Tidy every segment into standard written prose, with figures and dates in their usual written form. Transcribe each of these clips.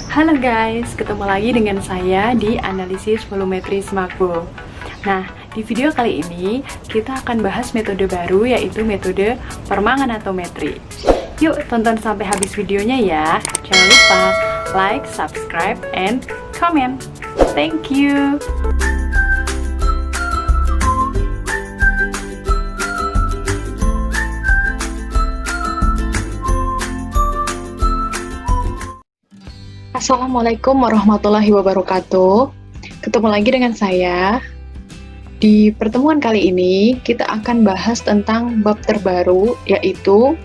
Halo guys, ketemu lagi dengan saya di analisis volumetri Smakbo. Nah, di video kali ini kita akan bahas metode baru yaitu metode permanganatometri. Yuk tonton sampai habis videonya ya. Jangan lupa like, subscribe, and comment. Thank you. Assalamualaikum warahmatullahi wabarakatuh. Ketemu lagi dengan saya. Di pertemuan kali ini kita akan bahas tentang bab terbaru yaitu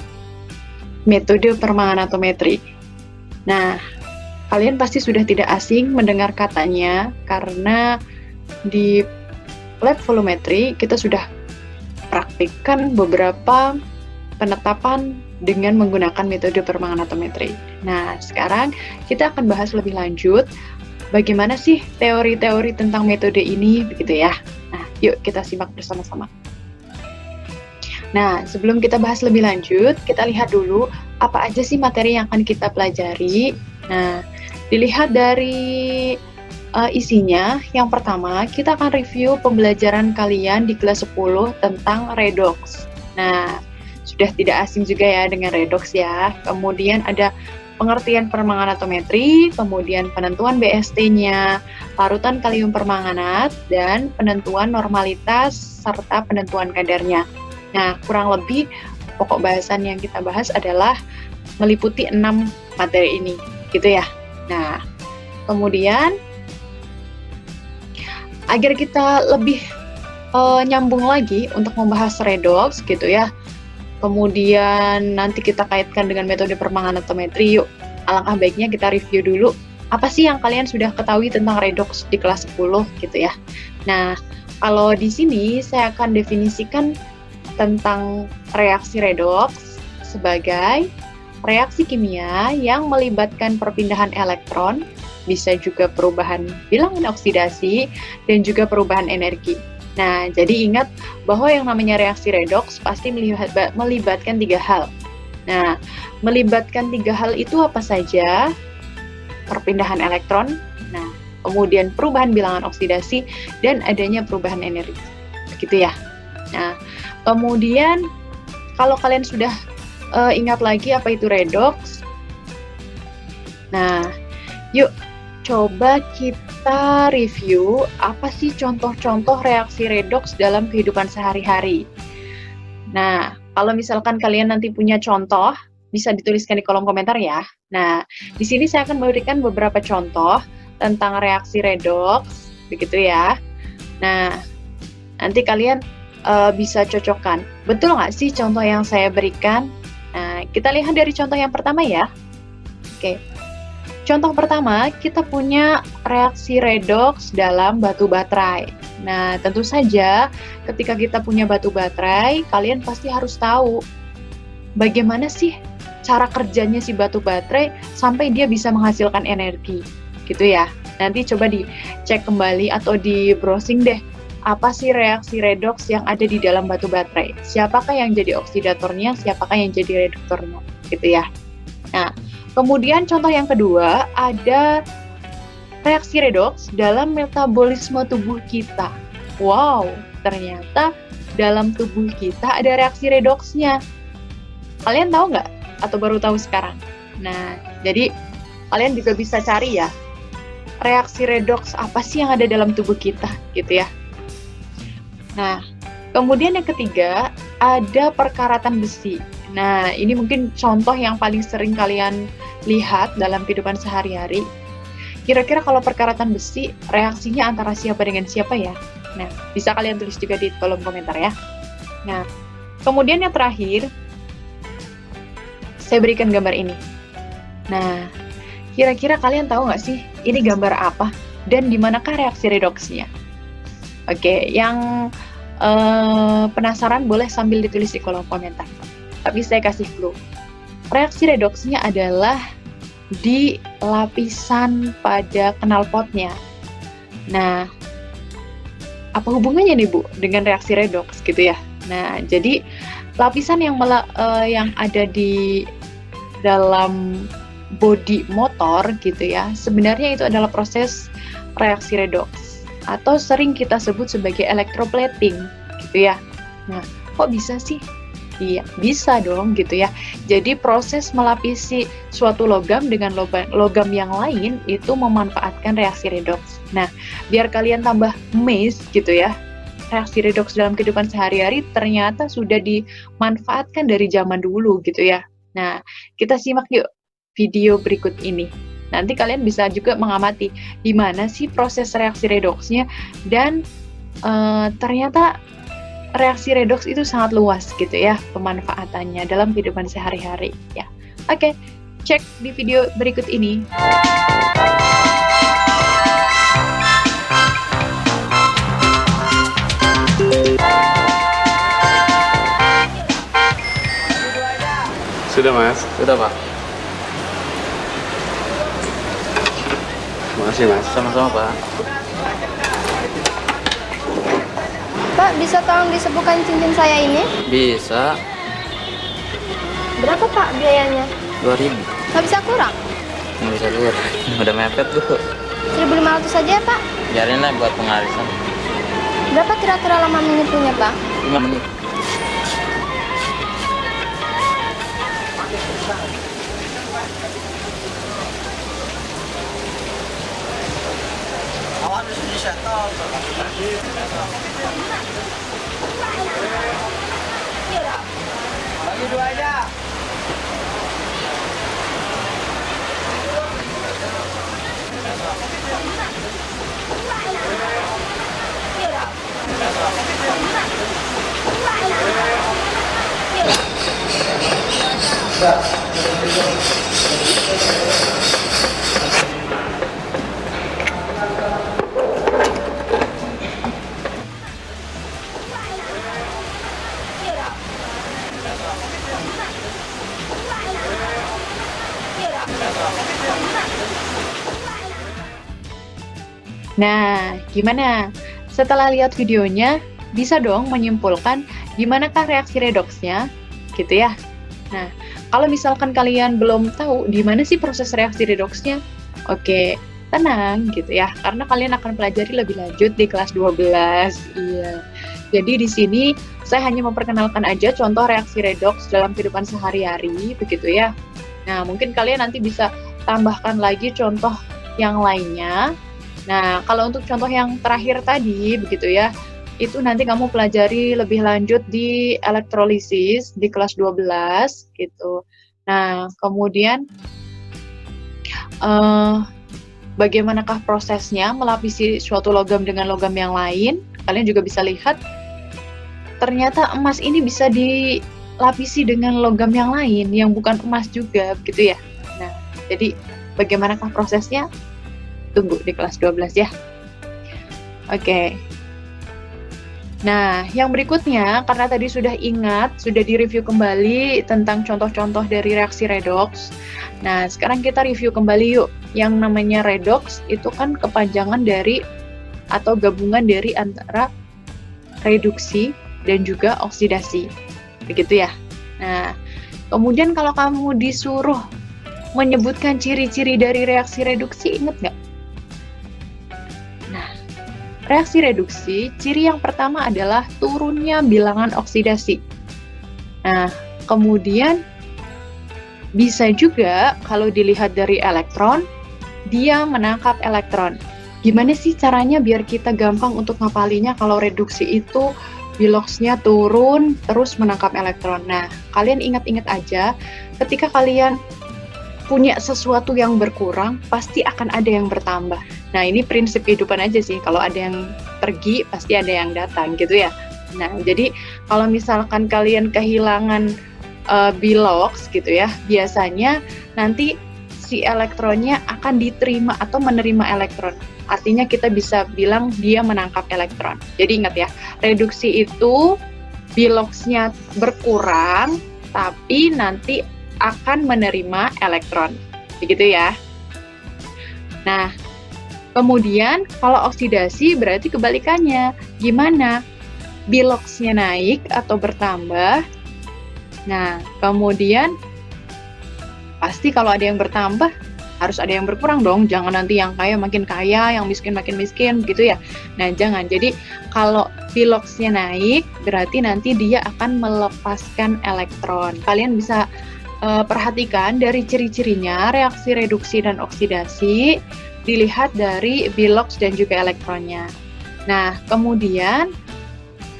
metode permanganatometri. Nah, kalian pasti sudah tidak asing mendengar katanya karena di lab volumetri kita sudah praktikkan beberapa penetapan dengan menggunakan metode permanganatometri. Nah, sekarang kita akan bahas lebih lanjut bagaimana sih teori-teori tentang metode ini, begitu ya. Nah, yuk kita simak bersama-sama. Nah, sebelum kita bahas lebih lanjut, kita lihat dulu apa aja sih materi yang akan kita pelajari. Nah, dilihat dari isinya, yang pertama kita akan review pembelajaran kalian di kelas 10 tentang redox. Nah, sudah tidak asing juga ya dengan redox ya. Kemudian ada pengertian permanganatometri, kemudian penentuan BST-nya, larutan kalium permanganat, dan penentuan normalitas serta penentuan kadarnya. Nah, kurang lebih pokok bahasan yang kita bahas adalah meliputi 6 materi ini, gitu ya. Nah, kemudian agar kita lebih nyambung lagi untuk membahas redox gitu ya. Kemudian nanti kita kaitkan dengan metode permanganatometri. Yuk, alangkah baiknya kita review dulu apa sih yang kalian sudah ketahui tentang redox di kelas 10 gitu ya. Nah, kalau di sini saya akan definisikan tentang reaksi redox sebagai reaksi kimia yang melibatkan perpindahan elektron, bisa juga perubahan bilangan oksidasi, dan juga perubahan energi. Nah, jadi ingat bahwa yang namanya reaksi redox pasti melibatkan 3 hal. Nah, melibatkan 3 hal itu apa saja? Perpindahan elektron, nah, kemudian perubahan bilangan oksidasi, dan adanya perubahan energi. Begitu ya. Nah, kemudian kalau kalian sudah ingat lagi apa itu redox, nah, yuk coba kita review apa sih contoh-contoh reaksi redox dalam kehidupan sehari-hari. Nah, kalau misalkan kalian nanti punya contoh, bisa dituliskan di kolom komentar ya. Nah, di sini saya akan memberikan beberapa contoh tentang reaksi redox, begitu ya. Nah, nanti kalian bisa cocokkan. Betul nggak sih contoh yang saya berikan? Nah, kita lihat dari contoh yang pertama ya. Oke. Contoh pertama, kita punya reaksi redox dalam batu baterai. Nah, tentu saja ketika kita punya batu baterai, kalian pasti harus tahu bagaimana sih cara kerjanya si batu baterai sampai dia bisa menghasilkan energi. Gitu ya. Nanti coba dicek kembali atau di browsing deh, apa sih reaksi redox yang ada di dalam batu baterai? Siapakah yang jadi oksidatornya, siapakah yang jadi reduktornya? Gitu ya. Nah, kemudian contoh yang kedua, ada reaksi redox dalam metabolisme tubuh kita. Wow, ternyata dalam tubuh kita ada reaksi redoxnya. Kalian tahu nggak? Atau baru tahu sekarang? Nah, jadi kalian juga bisa cari ya, reaksi redox apa sih yang ada dalam tubuh kita, gitu ya. Nah, kemudian yang ketiga, ada perkaratan besi. Nah, ini mungkin contoh yang paling sering kalian lihat dalam kehidupan sehari-hari. Kira-kira kalau perkaratan besi, reaksinya antara siapa dengan siapa ya? Nah, bisa kalian tulis juga di kolom komentar ya. Nah, kemudian yang terakhir, saya berikan gambar ini. Nah, kira-kira kalian tahu nggak sih, ini gambar apa? Dan di manakah reaksi redoksnya? Oke, yang penasaran boleh sambil ditulis di kolom komentar. Tapi saya kasih clue. Reaksi redoksnya adalah di lapisan pada knalpotnya. Nah, apa hubungannya nih Bu dengan reaksi redoks gitu ya? Nah, jadi lapisan yang ada di dalam bodi motor gitu ya, sebenarnya itu adalah proses reaksi redoks atau sering kita sebut sebagai electroplating gitu ya. Nah, kok bisa sih? Iya, bisa dong gitu ya. Jadi proses melapisi suatu logam dengan logam yang lain itu memanfaatkan reaksi redoks. Nah, biar kalian tambah amazed gitu ya, reaksi redoks dalam kehidupan sehari-hari ternyata sudah dimanfaatkan dari zaman dulu gitu ya. Nah, kita simak yuk video berikut ini. Nanti kalian bisa juga mengamati di mana sih proses reaksi redoksnya dan ternyata reaksi redoks itu sangat luas gitu ya pemanfaatannya dalam kehidupan sehari-hari ya. Oke, cek di video berikut ini. Sudah Mas? Sudah Pak. Makasih Mas. Sama-sama Pak. Pak, bisa tolong disebuhkan cincin saya ini? Bisa. Berapa Pak biayanya? 2.000. Nggak bisa kurang? Nggak bisa keluar. Udah mepet tuh. 1.500 saja ya Pak? Biarin lah buat pengarisan. Berapa kira-kira lama menipunya Pak? 5 menit. Bagi dua aja. Nah, gimana? Setelah lihat videonya, bisa dong menyimpulkan gimanakah reaksi redoksnya, gitu ya. Nah, kalau misalkan kalian belum tahu di mana sih proses reaksi redoksnya, oke, tenang gitu ya, karena kalian akan pelajari lebih lanjut di kelas 12. Iya. Jadi di sini saya hanya memperkenalkan aja contoh reaksi redoks dalam kehidupan sehari-hari, begitu ya. Nah, mungkin kalian nanti bisa tambahkan lagi contoh yang lainnya. Nah, kalau untuk contoh yang terakhir tadi, begitu ya, itu nanti kamu pelajari lebih lanjut di elektrolisis di kelas 12, gitu. Nah, kemudian bagaimanakah prosesnya melapisi suatu logam dengan logam yang lain? Kalian juga bisa lihat, ternyata emas ini bisa dilapisi dengan logam yang lain, yang bukan emas juga, begitu ya. Nah, jadi bagaimanakah prosesnya? Tunggu di kelas 12 ya. Oke. Nah, yang berikutnya, karena tadi sudah ingat, sudah direview kembali tentang contoh-contoh dari reaksi redoks. Nah, sekarang kita review kembali yuk. Yang namanya redoks itu kan kepanjangan dari atau gabungan dari antara reduksi dan juga oksidasi. Begitu ya. Nah, kemudian kalau kamu disuruh menyebutkan ciri-ciri dari reaksi reduksi, ingat nggak? Reaksi reduksi, ciri yang pertama adalah turunnya bilangan oksidasi. Nah, kemudian bisa juga kalau dilihat dari elektron, dia menangkap elektron. Gimana sih caranya biar kita gampang untuk ngapalinya kalau reduksi itu biloxnya turun terus menangkap elektron? Nah, kalian ingat-ingat aja, ketika kalian punya sesuatu yang berkurang, pasti akan ada yang bertambah. Nah, ini prinsip kehidupan aja sih. Kalau ada yang pergi, pasti ada yang datang, gitu ya. Nah, jadi kalau misalkan kalian kehilangan bilox, gitu ya, biasanya nanti si elektronnya akan diterima atau menerima elektron. Artinya kita bisa bilang dia menangkap elektron. Jadi ingat ya, reduksi itu biloxnya berkurang, tapi nanti akan menerima elektron, begitu ya. Nah, kemudian kalau oksidasi berarti kebalikannya. Gimana? Biloxnya naik atau bertambah. Nah, kemudian pasti kalau ada yang bertambah, harus ada yang berkurang dong. Jangan nanti yang kaya makin kaya, yang miskin makin miskin, gitu ya. Nah, jangan. Jadi, kalau Piloxnya naik, berarti nanti dia akan melepaskan elektron. Kalian bisa perhatikan dari ciri-cirinya, reaksi reduksi dan oksidasi, dilihat dari Pilox dan juga elektronnya. Nah, kemudian,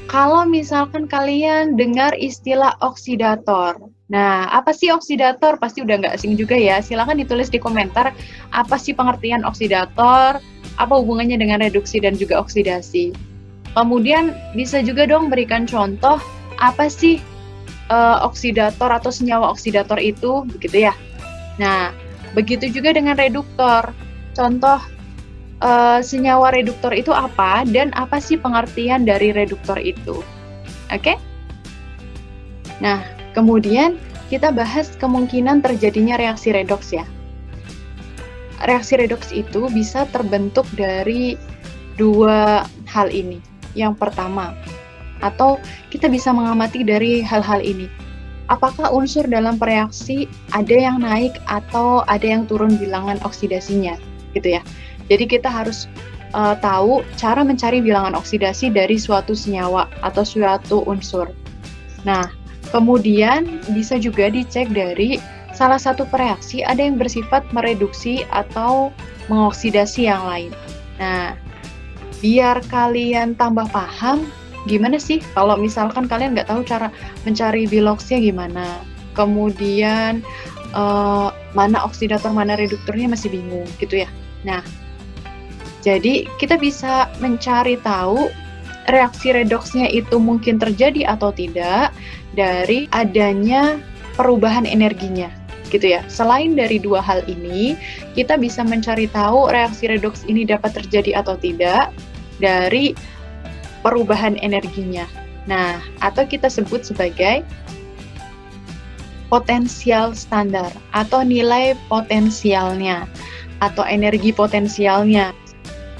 kalau misalkan kalian dengar istilah oksidator, nah, apa sih oksidator? Pasti udah nggak asing juga ya. Silahkan ditulis di komentar, apa sih pengertian oksidator, apa hubungannya dengan reduksi dan juga oksidasi. Kemudian bisa juga dong berikan contoh, apa sih oksidator atau senyawa oksidator itu, begitu ya. Nah, begitu juga dengan reduktor. Contoh senyawa reduktor itu apa dan apa sih pengertian dari reduktor itu. Oke? Nah, kemudian kita bahas kemungkinan terjadinya reaksi redoks ya. Reaksi redoks itu bisa terbentuk dari dua hal ini. Yang pertama, atau kita bisa mengamati dari hal-hal ini. Apakah unsur dalam reaksi ada yang naik atau ada yang turun bilangan oksidasinya, gitu ya. Jadi kita harus tahu cara mencari bilangan oksidasi dari suatu senyawa atau suatu unsur. Nah, kemudian bisa juga dicek dari salah satu reaksi ada yang bersifat mereduksi atau mengoksidasi yang lain. Nah, biar kalian tambah paham, gimana sih kalau misalkan kalian nggak tahu cara mencari Piloxnya gimana, kemudian mana oksidator, mana reduktornya masih bingung gitu ya. Nah, jadi kita bisa mencari tahu reaksi redoksnya itu mungkin terjadi atau tidak dari adanya perubahan energinya gitu ya. Selain dari dua hal ini, kita bisa mencari tahu reaksi redoks ini dapat terjadi atau tidak dari perubahan energinya. Nah, atau kita sebut sebagai potensial standar atau nilai potensialnya atau energi potensialnya.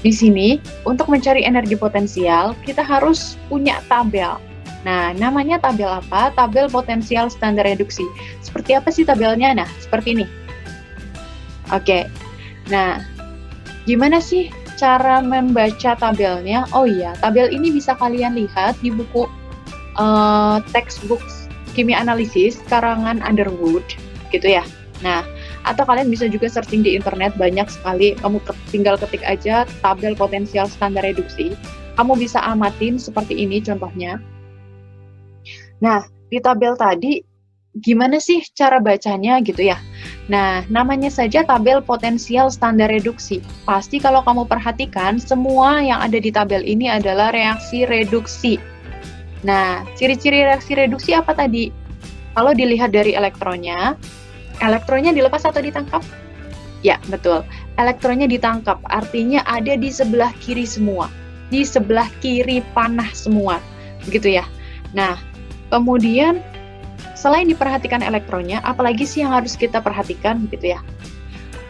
Di sini, untuk mencari energi potensial, kita harus punya tabel. Nah, namanya tabel apa? Tabel potensial standar reduksi. Seperti apa sih tabelnya? Nah, seperti ini. Oke. Nah, gimana sih cara membaca tabelnya? Oh iya, tabel ini bisa kalian lihat di buku textbook kimia analisis karangan Underwood, gitu ya. Nah, atau kalian bisa juga searching di internet, banyak sekali. Kamu tinggal ketik aja tabel potensial standar reduksi. Kamu bisa amatin seperti ini contohnya. Nah, di tabel tadi, gimana sih cara bacanya gitu ya? Nah, namanya saja tabel potensial standar reduksi. Pasti kalau kamu perhatikan, semua yang ada di tabel ini adalah reaksi reduksi. Nah, ciri-ciri reaksi reduksi apa tadi? Kalau dilihat dari elektronnya dilepas atau ditangkap? Ya, betul. Elektronnya ditangkap, artinya ada di sebelah kiri semua. Di sebelah kiri panah semua. Begitu ya. Nah, kemudian selain diperhatikan elektronnya, apalagi sih yang harus kita perhatikan gitu ya.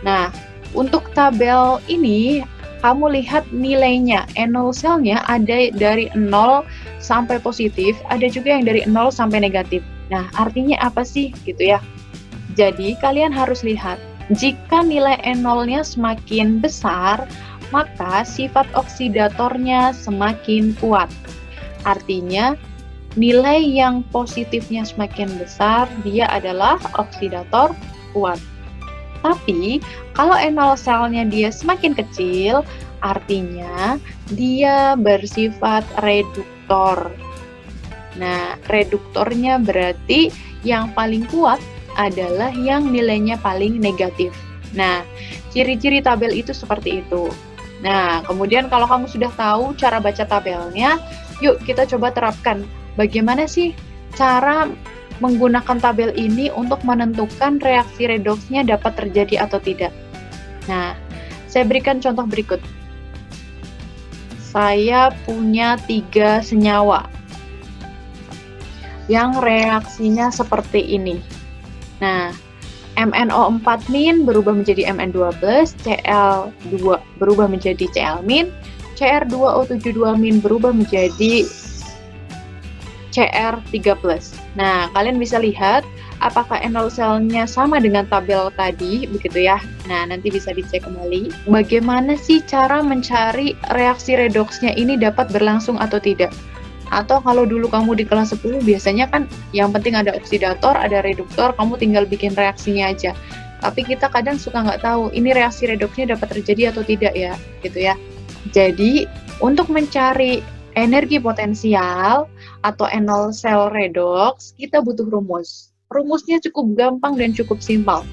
Nah, untuk tabel ini, kamu lihat nilainya. Enol selnya ada dari 0 sampai positif, ada juga yang dari 0 sampai negatif. Nah, artinya apa sih gitu ya. Jadi, kalian harus lihat, jika nilai enolnya semakin besar, maka sifat oksidatornya semakin kuat. Artinya, nilai yang positifnya semakin besar, dia adalah oksidator kuat. Tapi, kalau enol selnya dia semakin kecil, artinya dia bersifat reduktor. Nah, reduktornya berarti yang paling kuat adalah yang nilainya paling negatif. Nah, ciri-ciri tabel itu seperti itu. Nah, kemudian kalau kamu sudah tahu cara baca tabelnya, yuk kita coba terapkan. Bagaimana sih cara menggunakan tabel ini untuk menentukan reaksi redoksnya dapat terjadi atau tidak? Nah, saya berikan contoh berikut. Saya punya 3 senyawa yang reaksinya seperti ini. Nah, MnO4- berubah menjadi Mn2+, Cl2 berubah menjadi Cl-, Cr2O72- berubah menjadi Cr3+. Nah, kalian bisa lihat apakah enol selnya sama dengan tabel tadi, begitu ya. Nah, nanti bisa dicek kembali. Bagaimana sih cara mencari reaksi redoksnya ini dapat berlangsung atau tidak? Atau kalau dulu kamu di kelas 10, biasanya kan yang penting ada oksidator, ada reduktor, kamu tinggal bikin reaksinya aja. Tapi kita kadang suka nggak tahu, ini reaksi redoksnya dapat terjadi atau tidak ya, gitu ya. Jadi, untuk mencari energi potensial atau enol sel redoks, kita butuh rumus. Rumusnya cukup gampang dan cukup simpel.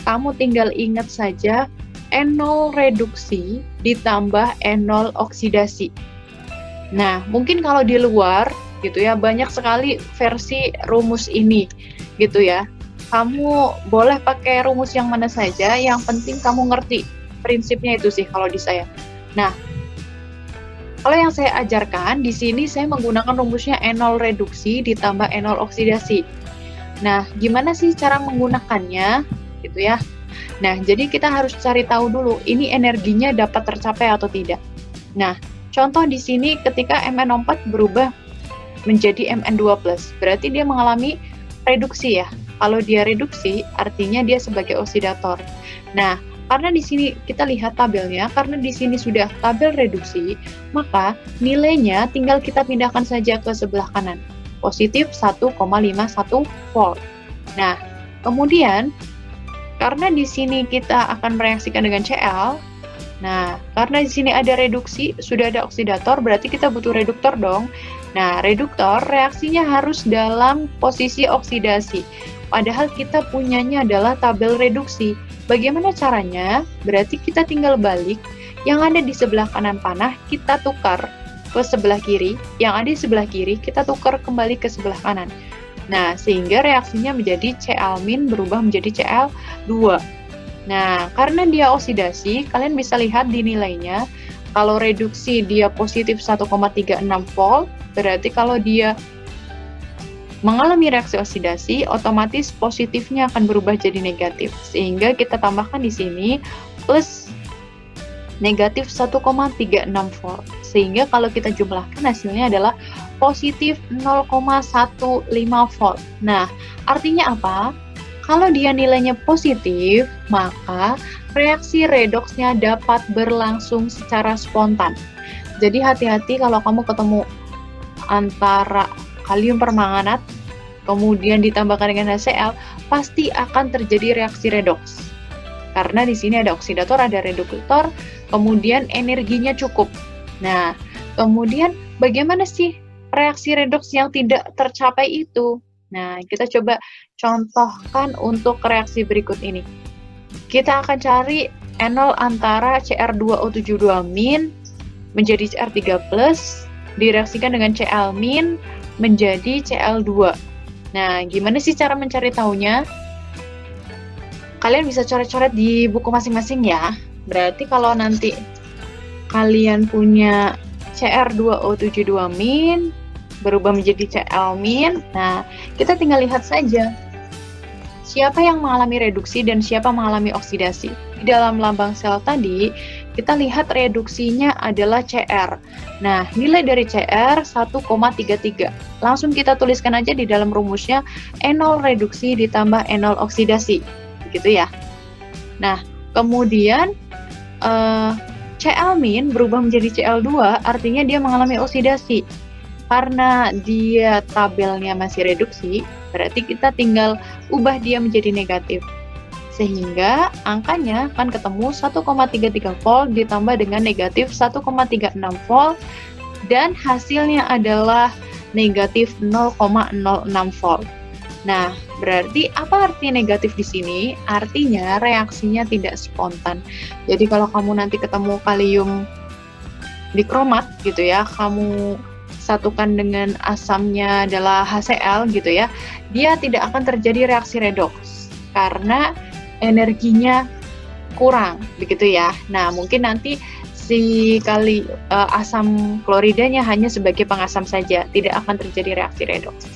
Kamu tinggal ingat saja enol reduksi ditambah enol oksidasi. Nah, mungkin kalau di luar gitu ya, banyak sekali versi rumus ini gitu ya. Kamu boleh pakai rumus yang mana saja, yang penting kamu ngerti prinsipnya itu sih kalau di saya. Nah, kalau yang saya ajarkan di sini saya menggunakan rumusnya enol reduksi ditambah enol oksidasi. Nah, gimana sih cara menggunakannya gitu ya? Nah, jadi kita harus cari tahu dulu ini energinya dapat tercapai atau tidak. Nah, contoh di sini ketika MnO4 berubah menjadi Mn2+, berarti dia mengalami reduksi ya. Kalau dia reduksi, artinya dia sebagai oksidator. Nah, karena di sini kita lihat tabelnya, karena di sini sudah tabel reduksi, maka nilainya tinggal kita pindahkan saja ke sebelah kanan. Positif 1,51 volt. Nah, kemudian karena di sini kita akan mereaksikan dengan Cl, nah, karena di sini ada reduksi, sudah ada oksidator, berarti kita butuh reduktor dong. Nah, reduktor reaksinya harus dalam posisi oksidasi. Padahal kita punyanya adalah tabel reduksi. Bagaimana caranya? Berarti kita tinggal balik, yang ada di sebelah kanan panah kita tukar ke sebelah kiri, yang ada di sebelah kiri kita tukar kembali ke sebelah kanan. Nah, sehingga reaksinya menjadi Cl- berubah menjadi Cl2. Nah, karena dia oksidasi, kalian bisa lihat di nilainya, kalau reduksi dia positif 1,36 volt, berarti kalau dia mengalami reaksi oksidasi, otomatis positifnya akan berubah jadi negatif. Sehingga kita tambahkan di sini plus negatif 1,36 volt. Sehingga kalau kita jumlahkan hasilnya adalah positif 0,15 volt. Nah, artinya apa? Kalau dia nilainya positif, maka reaksi redoksnya dapat berlangsung secara spontan. Jadi hati-hati kalau kamu ketemu antara kalium permanganat, kemudian ditambahkan dengan HCl, pasti akan terjadi reaksi redoks. Karena di sini ada oksidator, ada reduktor, kemudian energinya cukup. Nah, kemudian bagaimana sih reaksi redoks yang tidak tercapai itu? Nah, kita coba contohkan untuk reaksi berikut ini. Kita akan cari enol antara Cr2O72- menjadi Cr3+, direaksikan dengan Cl- menjadi Cl2. Nah, gimana sih cara mencari tahunya? Kalian bisa coret-coret di buku masing-masing ya. Berarti kalau nanti kalian punya Cr2O72- berubah menjadi Cl-, nah, kita tinggal lihat saja siapa yang mengalami reduksi dan siapa mengalami oksidasi. Di dalam lambang sel tadi, kita lihat reduksinya adalah Cr. Nah, nilai dari Cr 1,33. Langsung kita tuliskan aja di dalam rumusnya enol reduksi ditambah enol oksidasi. Begitu ya. Nah, kemudian Cl- berubah menjadi Cl2, artinya dia mengalami oksidasi. Karena dia tabelnya masih reduksi, berarti kita tinggal ubah dia menjadi negatif. Sehingga angkanya akan ketemu 1,33 volt ditambah dengan negatif 1,36 volt, dan hasilnya adalah negatif 0,06 volt. Nah, berarti apa arti negatif di sini? Artinya reaksinya tidak spontan. Jadi kalau kamu nanti ketemu kalium dikromat gitu ya, kamu satukan dengan asamnya adalah HCl gitu ya, dia tidak akan terjadi reaksi redoks karena energinya kurang begitu ya. Nah, mungkin nanti si asam kloridanya hanya sebagai pengasam saja, tidak akan terjadi reaksi redoks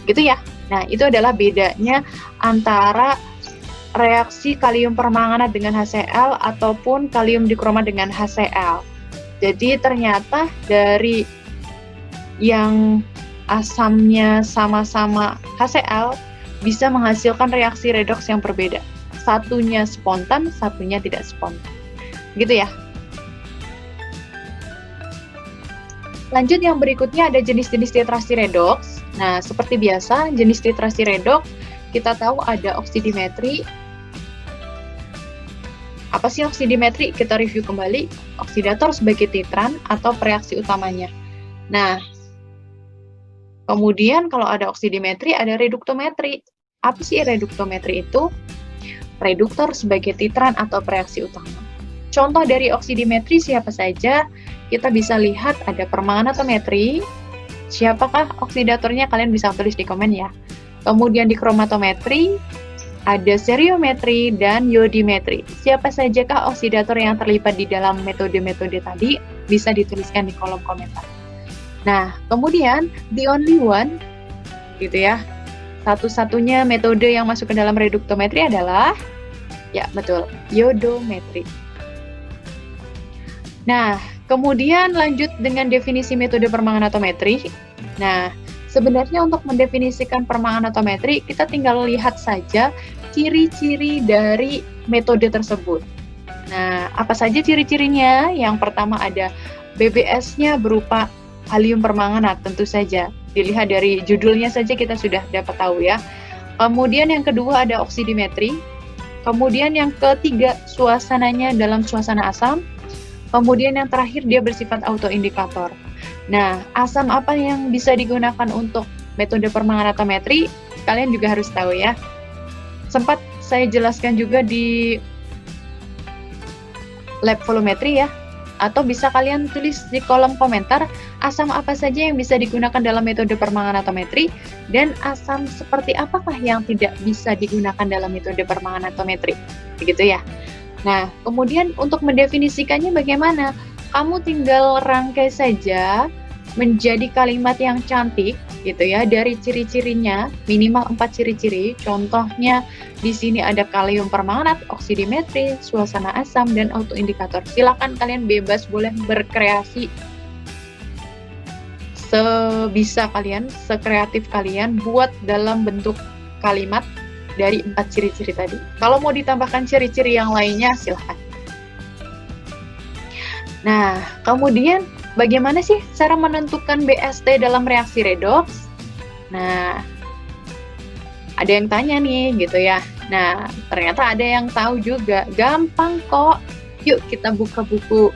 gitu ya. Nah, itu adalah bedanya antara reaksi kalium permanganat dengan HCl ataupun kalium dikromat dengan HCl. Jadi ternyata dari yang asamnya sama-sama HCl, bisa menghasilkan reaksi redoks yang berbeda. Satunya spontan, satunya tidak spontan. Gitu ya. Lanjut yang berikutnya ada jenis-jenis titrasi redoks. Nah, seperti biasa, jenis titrasi redoks kita tahu ada oksidimetri. Apa sih oksidimetri? Kita review kembali. Oksidator sebagai titran atau reaksi utamanya. Nah, kemudian kalau ada oksidimetri, ada reduktometri. Apa sih reduktometri itu? Reduktor sebagai titran atau reaksi utama. Contoh dari oksidimetri siapa saja? Kita bisa lihat ada permanganometri. Siapakah oksidatornya? Kalian bisa tulis di komen ya. Kemudian di kromatometri, ada seriometri dan yodimetri. Siapa sajakah oksidator yang terlibat di dalam metode-metode tadi? Bisa dituliskan di kolom komentar. Nah, kemudian the only one, gitu ya. Satu-satunya metode yang masuk ke dalam reduktometri adalah, ya betul, yodometri. Nah, kemudian lanjut dengan definisi metode permanganatometri. Nah, sebenarnya untuk mendefinisikan permanganatometri, kita tinggal lihat saja ciri-ciri dari metode tersebut. Nah, apa saja ciri-cirinya? Yang pertama ada BBS-nya berupa kalium permanganat, tentu saja. Dilihat dari judulnya saja kita sudah dapat tahu ya. Kemudian yang kedua ada oksidimetri. Kemudian yang ketiga suasananya dalam suasana asam. Kemudian yang terakhir dia bersifat autoindikator. Nah, asam apa yang bisa digunakan untuk metode permanganatometri? Kalian juga harus tahu ya. Sempat saya jelaskan juga di lab volumetri ya. Atau bisa kalian tulis di kolom komentar asam apa saja yang bisa digunakan dalam metode permanganatometri dan asam seperti apakah yang tidak bisa digunakan dalam metode permanganatometri. Begitu ya. Nah, kemudian untuk mendefinisikannya bagaimana? Kamu tinggal rangkai saja menjadi kalimat yang cantik gitu ya, dari ciri-cirinya, minimal 4 ciri-ciri. Contohnya di sini ada kalium permanganat, oksidimetri, suasana asam, dan autoindikator. Silakan kalian bebas boleh berkreasi sebisa kalian, sekreatif kalian buat dalam bentuk kalimat dari 4 ciri-ciri tadi. Kalau mau ditambahkan ciri-ciri yang lainnya, silahkan. Nah, kemudian bagaimana sih cara menentukan BST dalam reaksi redoks? Nah, ada yang tanya nih, gitu ya. Nah, ternyata ada yang tahu juga. Gampang kok. Yuk kita buka buku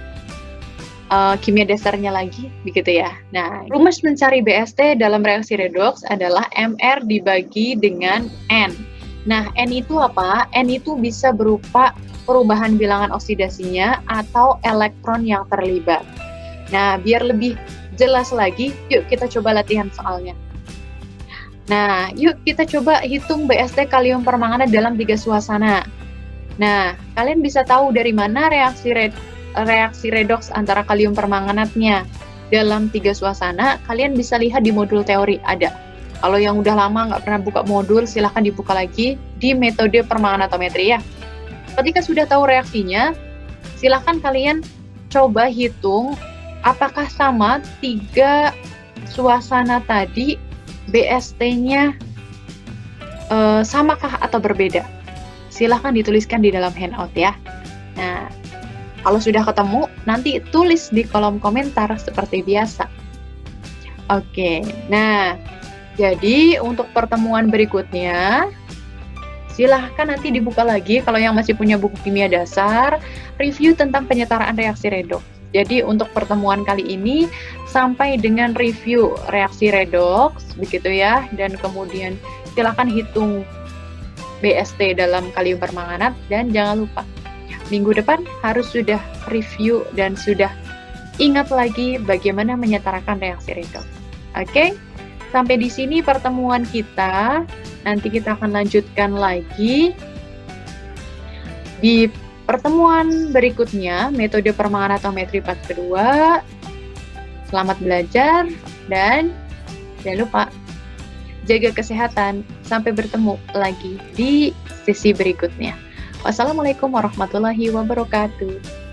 kimia dasarnya lagi, begitu ya. Nah, rumus mencari BST dalam reaksi redoks adalah MR dibagi dengan N. Nah, N itu apa? N itu bisa berupa perubahan bilangan oksidasinya atau elektron yang terlibat. Nah, biar lebih jelas lagi, yuk kita coba latihan soalnya. Nah, yuk kita coba hitung BST kalium permanganat dalam 3 suasana. Nah, kalian bisa tahu dari mana reaksi redoks antara kalium permanganatnya dalam 3 suasana. Kalian bisa lihat di modul teori, ada. Kalau yang udah lama nggak pernah buka modul, silahkan dibuka lagi di metode permanganatometri ya. Ketika sudah tahu reaksinya, silahkan kalian coba hitung apakah sama 3 suasana tadi BST-nya samakah atau berbeda. Silahkan dituliskan di dalam handout ya. Nah, kalau sudah ketemu, nanti tulis di kolom komentar seperti biasa. Oke, nah jadi untuk pertemuan berikutnya, silahkan nanti dibuka lagi kalau yang masih punya buku kimia dasar, review tentang penyetaraan reaksi redoks. Jadi untuk pertemuan kali ini sampai dengan review reaksi redoks, begitu ya, dan kemudian silahkan hitung BST dalam kalium permanganat, dan jangan lupa minggu depan harus sudah review dan sudah ingat lagi bagaimana menyetarakan reaksi redoks. Oke? Sampai di sini pertemuan kita. Nanti kita akan lanjutkan lagi di pertemuan berikutnya, metode permanganatometri part kedua. Selamat belajar dan jangan lupa jaga kesehatan. Sampai bertemu lagi di sesi berikutnya. Wassalamualaikum warahmatullahi wabarakatuh.